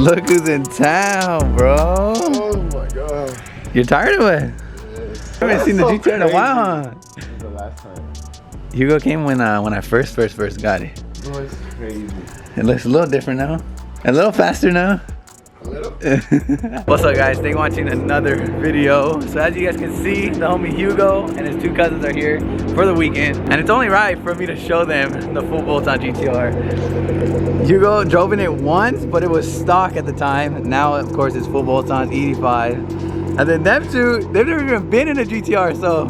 Look who's in town, bro. Oh my god. You're tired of it? I haven't seen the GTR in a while, huh? This is the last time. Hugo came when I first got it. It was crazy. It looks a little different now. A little faster now. A little? What's up, guys? Thanks for watching another video. So as you guys can see, the homie Hugo and his two cousins are here for the weekend. And it's only right for me to show them the full bolt-on GTR. Hugo drove in it once, but it was stock at the time. Now, of course, it's full bolt-on 85. And then them two, they've never even been in a GTR, so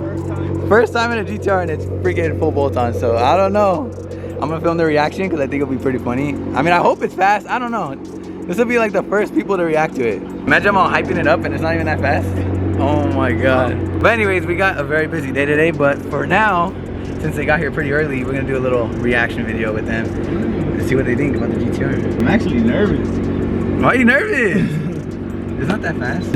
first time in a GTR, and it's freaking full bolt-on. So I don't know. I'm gonna film the reaction because I think it'll be pretty funny. I mean, I hope it's fast. I don't know. This will be like the first people to react to it. Imagine I'm all hyping it up and it's not even that fast. Oh my god. But anyways, we got a very busy day today, but for now, since they got here pretty early, we're gonna do a little reaction video with them and see what they think about the GTR. I'm actually nervous. Why are you nervous? It's not that fast.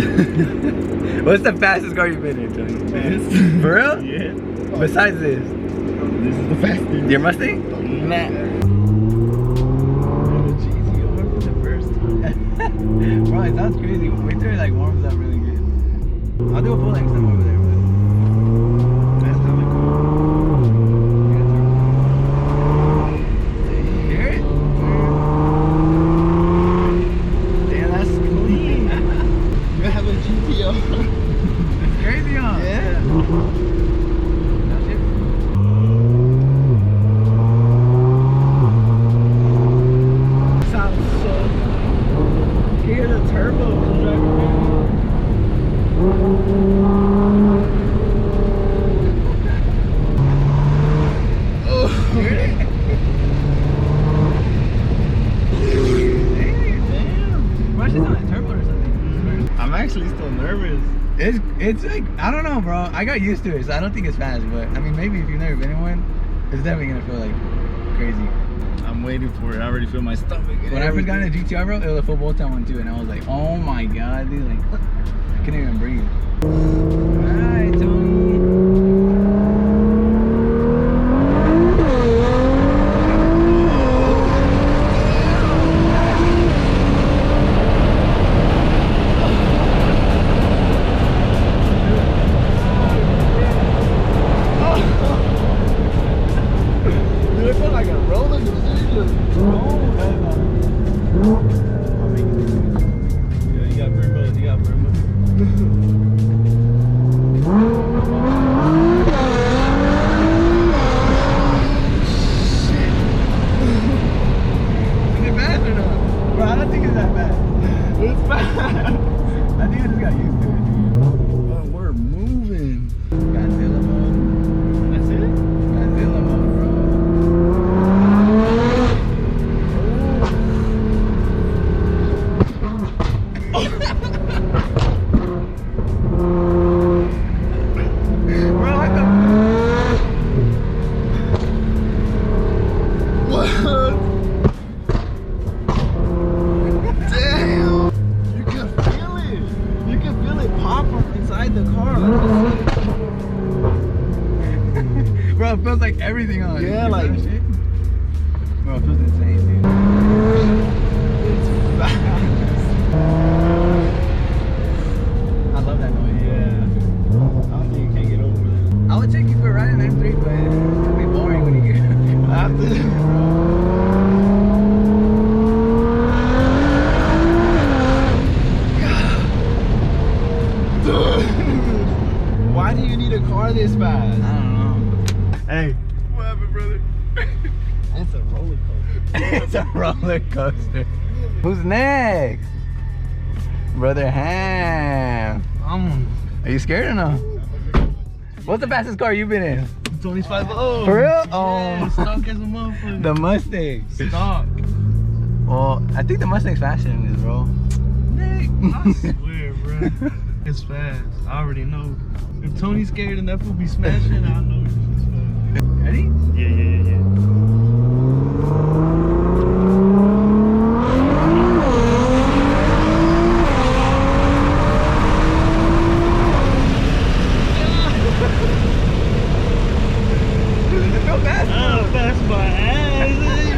What's the fastest car you've been in, Tony? This? For real? Yeah. Besides this? This is the fastest. Your Mustang? Nah. Bro, it sounds crazy. Wait till it like warms up really good. I'll do a full length time over there, but That's hella cool. you hear it? Damn, that's clean. You have a GTR. It's crazy, huh? Yeah. That's it. Sounds so good. Hear the turbo driving Oh, you heard it? Damn. Bro, she's on a turbo or something. I'm actually still nervous. It's like, I don't know, bro. I got used to it, so I don't think it's fast, but I mean, maybe if you've never been in one, it's definitely gonna feel like crazy. I'm waiting for it. I already feel my stomach. When I first got in a GTR, bro, it was a full bolt-on one too, and I was like, oh my god, dude, like, I couldn't even breathe. Alright, Tony. Dude, it felt like a roller coaster. Yeah, you got Brembo, you got Brembo. Is it fast or not? Bro, I don't think it's that bad. It's fast. I think I just got used to it. Oh, we're moving. Godzilla mode. That's it? Godzilla mode, bro. Bro, what the? What? Damn! You can feel it. You can feel it pop from inside the car. Bro, it feels like everything on it. Yeah, You like- feel that shit? Bro, it feels insane, dude. It's fast. I love that noise. Yeah. I don't think you can get over that. I would take you for a ride in M3, but it'll be boring when you get After Why do you need a car this I fast? don't know. Hey. What happened, brother? It's a roller coaster. It's a roller coaster. Who's next? Brother Ham. Are you scared or no? What's the fastest car you've been in? Tony's 5.0. For real? Yeah, Oh, stock as a motherfucker. the Mustang. stock. Well, I think the Mustang's faster than this, bro. Nick, I swear, bro. It's fast. I already know. If Tony's scared and that fool be smashing, I know it's fast. Ready? Yeah. That's my ass.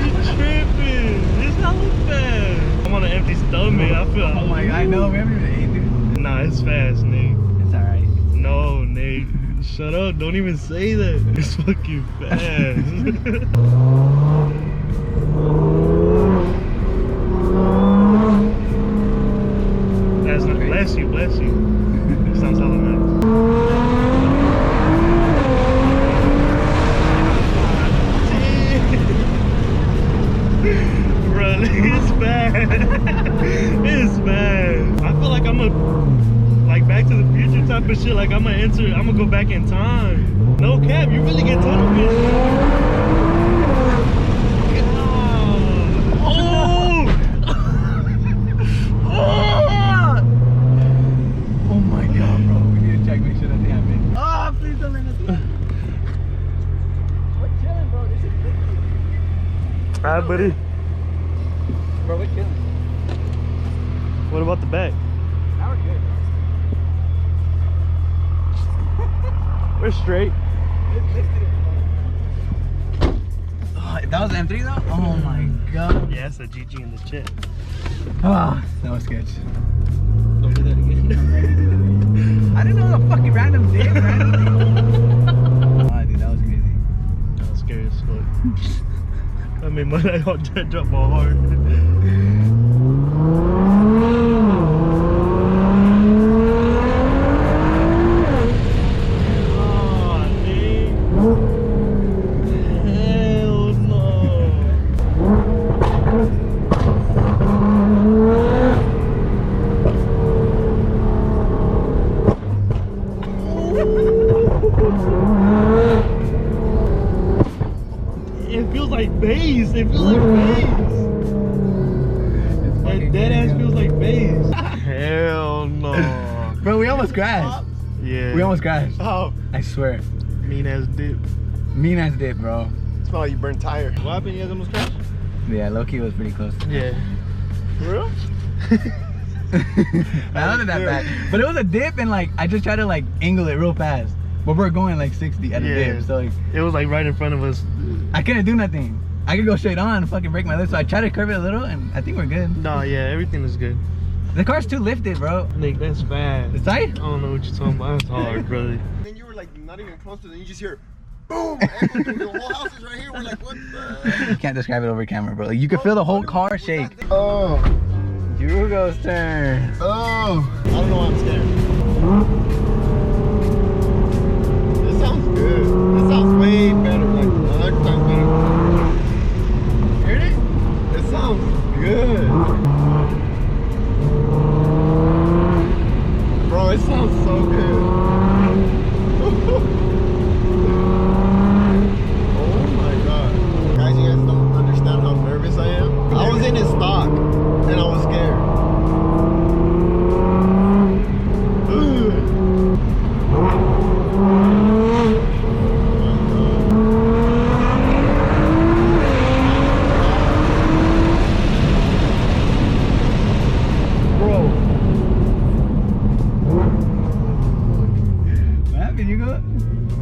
You tripping. It's hella fast. I'm on an empty stomach. I know, we haven't even ate, dude. Nah, it's fast, Nick. It's alright. No, Nick. Shut up. Don't even say that. It's fucking fast. That's not. Bless you, bless you. It sounds hella nice. Bro, it's bad. It's bad. I feel like I'm a Back to the Future type of shit. Like I'm gonna go back in time. No cap, you really get tunnel vision. Oh! Oh my god, bro. We need to check, make sure nothing happened. Oh, please don't let us go. We're chilling, bro. This is liquid. Alright, buddy. Bro, we're chilling. What about the back? Now we're good, bro. We're straight. Oh, that was M3 though? Oh my god. Yeah, that's a GG in the chat. Oh, that was sketch. Don't do that again. I didn't know the fucking random dip, randomly. Oh, dude, that was crazy. That was scary as fuck. I made my heart drop my heart. It feels like bass. It feels like bass. That dead ass feels like bass. Hell no. Bro, we almost crashed. Yeah. We almost crashed. Oh, I swear. Mean ass dip. Mean ass dip, bro. it's not like you burnt tire. What happened? You guys almost crashed? Yeah, low-key was pretty close. Yeah. For real? That wasn't that bad. But it was a dip and like, I just tried to like angle it real fast. But we're going like 60 at a dip, so like. It was like right in front of us. I couldn't do nothing. I could go straight on and fucking break my leg, so I tried to curve it a little and I think we're good. No, yeah, everything is good. The car's too lifted, bro. Nick, that's fast. It's tight? I don't know what you're talking about. That's hard, brother. Then you were like not even close to it, and you just hear boom, echo through the whole house is right here. We're like, what the? You can't describe it over camera, bro. Like, you can feel the whole car shake. Oh, Hugo's turn. oh. I don't know why I'm scared. This sounds good. This sounds way better. Like 100 times better. Heard it? It sounds good. Bro, it sounds so good. Oh my god. Guys, you guys don't understand how nervous I am. I was in his stock and I was scared. What happened, Hugo?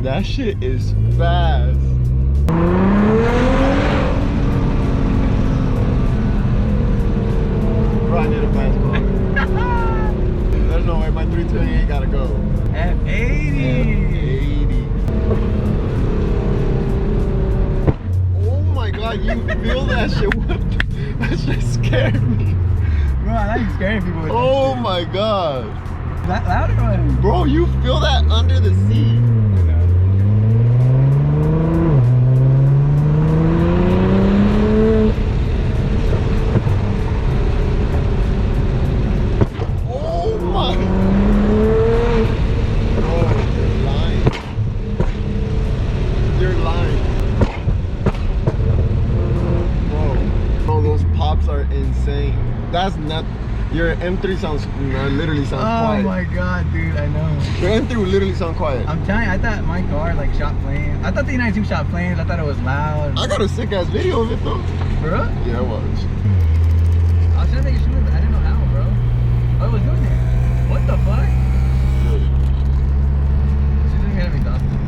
That shit is fast. Bro, I need a fast car. There's no way my 328 gotta go. F80. Oh my god, you feel that shit? What? That shit scared me. Bro, I like scaring people with Oh my god. that loud or what? Bro, you feel that under the seat. Oh my. Bro, you're lying. You're lying. Bro, those pops are insane. That's not. Your M3 sounds literally sounds quiet. Oh my god, dude, I know. Your M3 would literally sound quiet. I'm telling you, I thought my car like shot flames. I thought the E92 shot flames. I thought it was loud. I got a sick ass video of it though. Bro? Yeah, it was. I was trying to make a shoot, but I didn't know how, bro. Oh, it was doing it. What the fuck? She's just gonna be exhausted.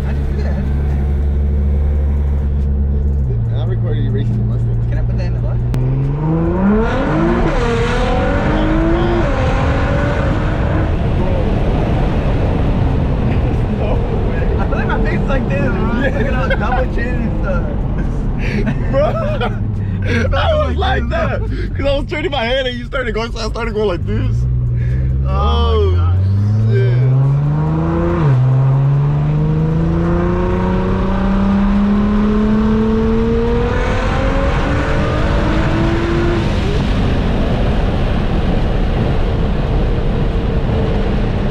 How'd you do that? How'd you do that? like this, bro. Look at how double chin and stuff. Bro, I was like that. Because I was turning my head and you started going, so I started going like this. Oh, shit.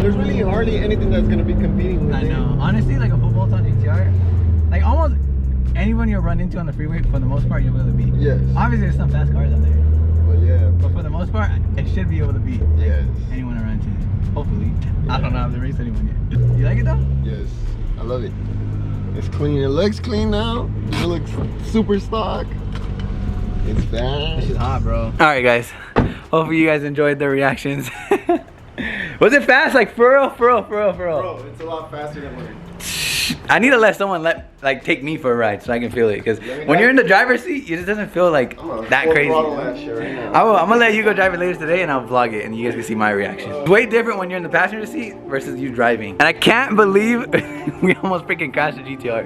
There's really hardly anything that's going to be competing with I it. know. Honestly, like a full bolt on GTR, like almost anyone you run into on the freeway, for the most part, you'll be able to beat. Yes. Obviously, there's some fast cars out there, But yeah. but for the most part, it should be able to beat Yes. anyone I run into. Hopefully. I don't know. I haven't raced anyone yet. You like it though? Yes. I love it. It's clean. It looks clean now. It looks super stock. It's fast. This is hot, bro. All right, guys. Hopefully, you guys enjoyed the reactions. Was it fast? Like for real? Bro, it's a lot faster than mine. I need to let someone take me for a ride so I can feel it. Because when you're in the driver's seat, it just doesn't feel like that crazy. That shit right now. I'm gonna let you go drive it later today and I'll vlog it and you guys can see my reaction. It's way different when you're in the passenger seat versus you driving. And I can't believe we almost freaking crashed the GTR.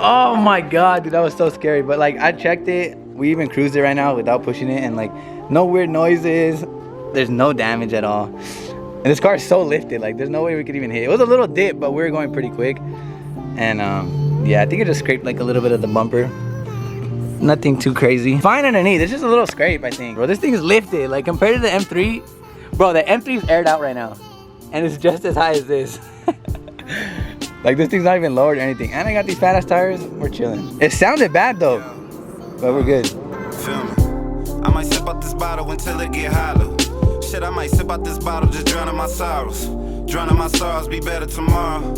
Oh my god, dude, that was so scary. But like I checked it, we even cruised it right now without pushing it and like no weird noises. There's no damage at all. And this car is so lifted, like there's no way we could even hit. It was a little dip, but we were going pretty quick. And yeah, I think it just scraped like a little bit of the bumper. Nothing too crazy. Fine underneath, it's just a little scrape, I think. Bro, this thing is lifted, like compared to the M3. Bro, the M3 is aired out right now. And it's just as high as this. Like this thing's not even lowered or anything. And I got these fat ass tires, we're chilling. It sounded bad though, but we're good. Feel me? I might sip out this bottle until it get hollow. Shit, I might sip out this bottle, just drowning my sorrows. Drowning my sorrows, be better tomorrow.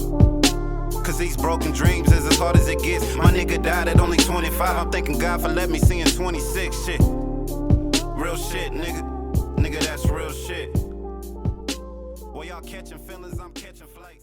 Cause these broken dreams is as hard as it gets. My nigga died at only 25. I'm thanking God for letting me see in 26. Shit. Real shit, nigga. Nigga, that's real shit. Well, y'all catching feelings, I'm catching flights.